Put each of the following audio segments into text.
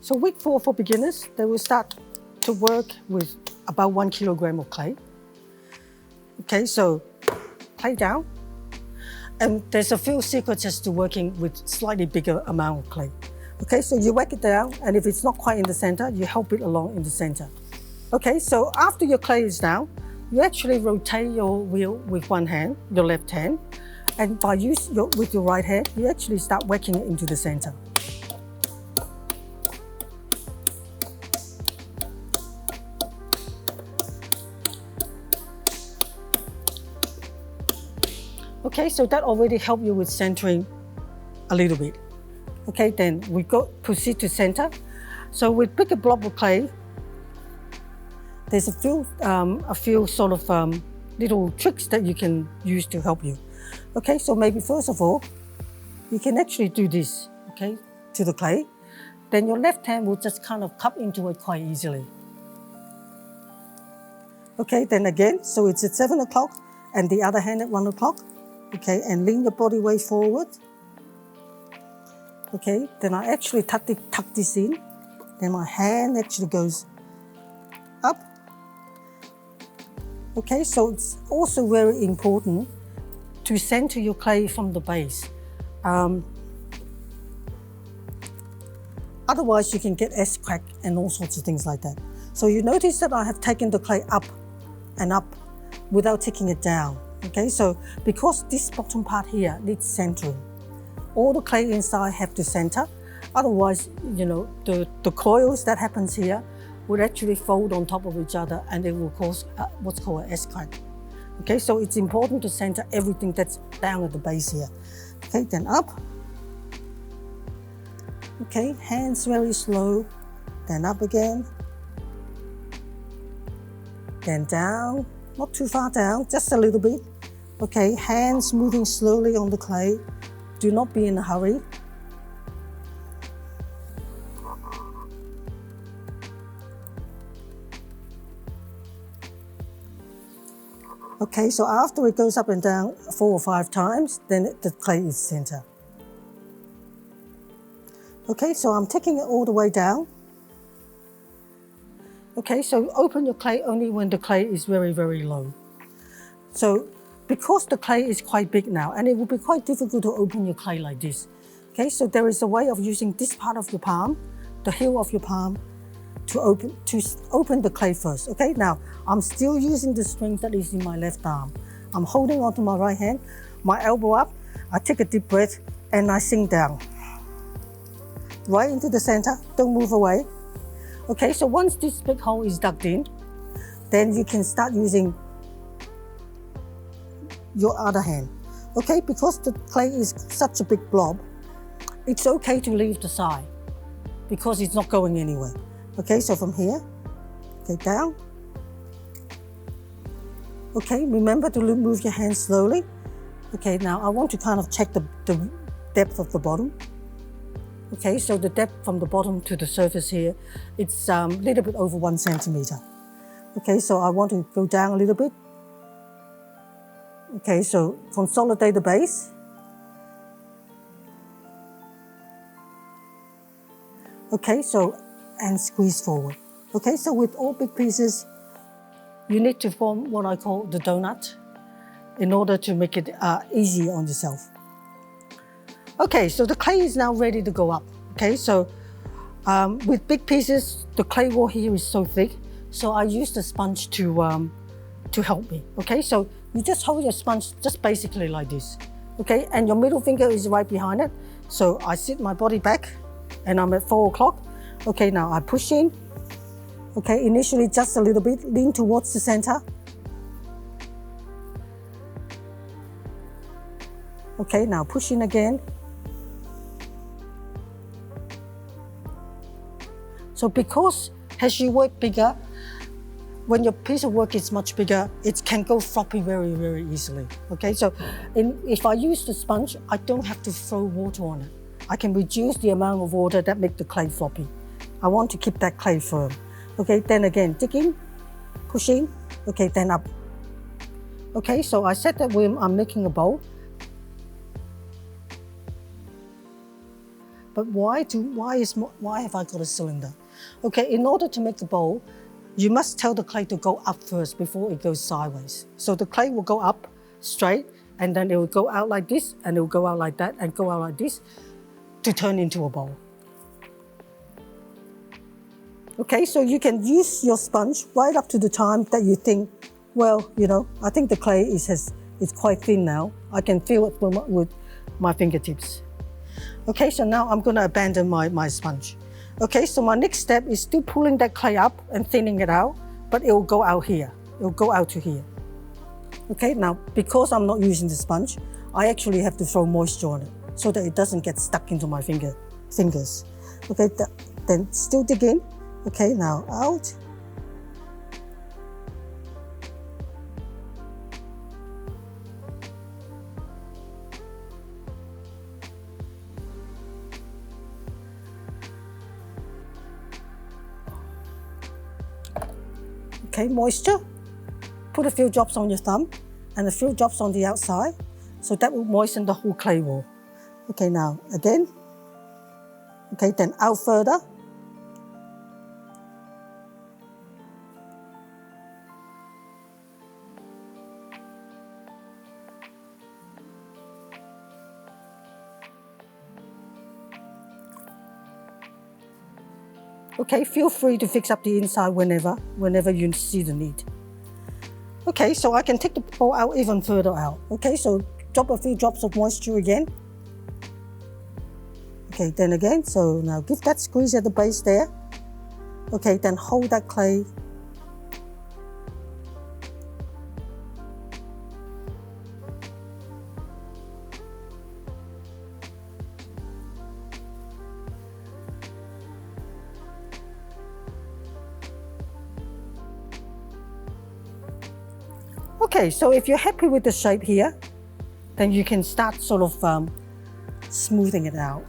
So week 4 for beginners, they will start to work with about 1 kilogram of clay. Okay, so clay down. And there's a few secrets as to working with slightly bigger amount of clay. Okay, so you whack it down, and if it's not quite in the center, you help it along in the center. Okay, so after your clay is down, you actually rotate your wheel with one hand, your left hand, and with your right hand, you actually start whacking it into the center. Okay, so that already helped you with centering a little bit. Okay, then we proceed to center. So with bigger blob of clay, there's a few sort of little tricks that you can use to help you. Okay, so maybe first of all, you can actually do this, okay, to the clay. Then your left hand will just kind of cup into it quite easily. Okay, then again, so it's at 7 o'clock and the other hand at 1 o'clock. Okay, and lean your body weight forward. Okay, then I actually tuck this in. Then my hand actually goes up. Okay, so it's also very important to center your clay from the base. Otherwise, you can get S-crack and all sorts of things like that. So you notice that I have taken the clay up and up without taking it down. Okay, so because this bottom part here needs centering, all the clay inside have to center. Otherwise, you know, the coils that happens here would actually fold on top of each other and it will cause what's called an S-crack. Okay, so it's important to center everything that's down at the base here. Okay, then up. Okay, hands very slow, then up again. Then down, not too far down, just a little bit. Okay, hands moving slowly on the clay. Do not be in a hurry. Okay, so after it goes up and down 4 or 5 times, then the clay is center. Okay, so I'm taking it all the way down. Okay, so open your clay only when the clay is very, very low. So because the clay is quite big now, and it will be quite difficult to open your clay like this. Okay, so there is a way of using this part of your palm, the heel of your palm, to open the clay first. Okay, now I'm still using the strength that is in my left arm. I'm holding onto my right hand, my elbow up, I take a deep breath, and I sink down. Right into the center, don't move away. Okay, so once this big hole is dug in, then you can start using your other hand. Okay, because the clay is such a big blob, it's okay to leave the side because it's not going anywhere. Okay, so from here, okay, down. Okay, remember to move your hands slowly. Okay, now I want to kind of check the depth of the bottom. Okay, so the depth from the bottom to the surface here, it's a little bit over 1 centimeter. Okay, so I want to go down a little bit. Okay, so consolidate the base. Okay, so, and squeeze forward. Okay, so with all big pieces, you need to form what I call the donut in order to make it easy on yourself. Okay, so the clay is now ready to go up. Okay, so with big pieces, the clay wall here is so thick, so I use the sponge to help me. Okay, so you just hold your sponge just basically like this. Okay, and your middle finger is right behind it. So I sit my body back and I'm at 4 o'clock. Okay, now I push in. Okay, initially just a little bit, lean towards the center. Okay, now push in again. So because as you work bigger, when your piece of work is much bigger, it can go floppy very, very easily. Okay, so if I use the sponge, I don't have to throw water on it. I can reduce the amount of water that makes the clay floppy. I want to keep that clay firm. Okay, then again, dig in, push in, okay, then up. Okay, so I set that when I'm making a bowl. But why have I got a cylinder? Okay, in order to make the bowl, you must tell the clay to go up first before it goes sideways. So the clay will go up straight, and then it will go out like this, and it will go out like that, and go out like this to turn into a bowl. Okay, so you can use your sponge right up to the time that you think, well, you know, I think the clay is quite thin now. I can feel it with my fingertips. Okay, so now I'm going to abandon my sponge. Okay, so my next step is still pulling that clay up and thinning it out, but it will go out here. It will go out to here. Okay, now because I'm not using the sponge, I actually have to throw moisture on it so that it doesn't get stuck into my fingers. Okay, then still dig in. Okay, now out. Okay, moisture. Put a few drops on your thumb and a few drops on the outside, so that will moisten the whole clay wall. Okay, now again. Okay, then out further. Okay, feel free to fix up the inside whenever you see the need. Okay, so I can take the bowl out even further out. Okay, so drop a few drops of moisture again. Okay, then again, so now give that squeeze at the base there. Okay, then hold that clay. Okay, so if you're happy with the shape here, then you can start sort of smoothing it out.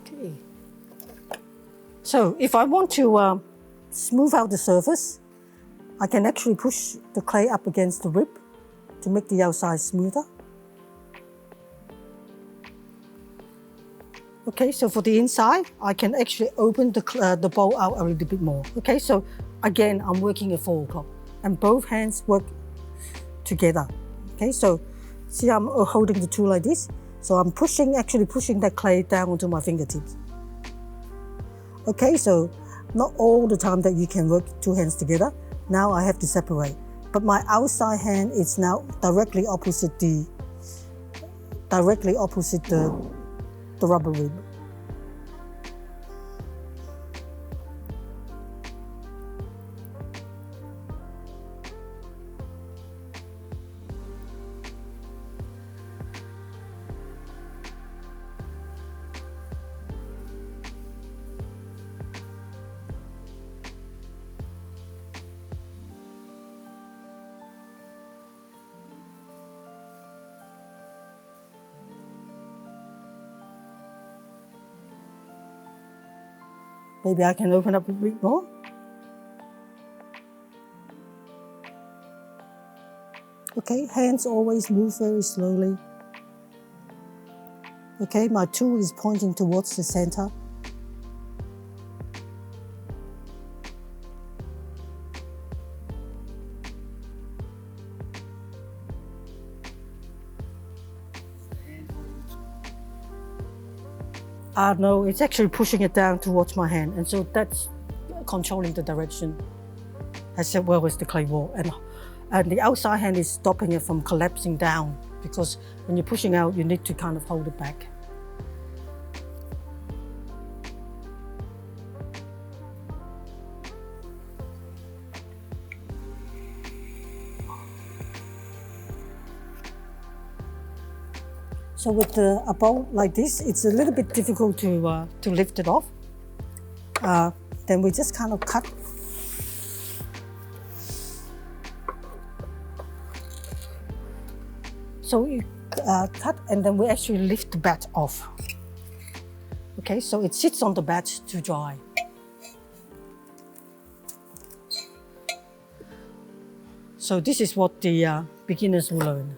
Okay. So if I want to smooth out the surface, I can actually push the clay up against the rib to make the outside smoother. Okay, so for the inside, I can actually open the bowl out a little bit more. Okay, so again, I'm working at 4 o'clock and both hands work together. Okay, so see I'm holding the tool like this. So I'm actually pushing that clay down onto my fingertips. Okay, so not all the time that you can work 2 hands together. Now I have to separate. But my outside hand is now directly opposite the rubber rib. Maybe I can open up a bit more. Okay, hands always move very slowly. Okay, my tool is pointing towards the center. No, it's actually pushing it down towards my hand, and so that's controlling the direction as well as the clay wall. And the outside hand is stopping it from collapsing down, because when you're pushing out, you need to kind of hold it back. So with a bowl like this, it's a little bit difficult to lift it off. Then we just kind of cut So you cut and then we actually lift the bed off. Okay, so it sits on the bed to dry. So this is what the beginners will learn.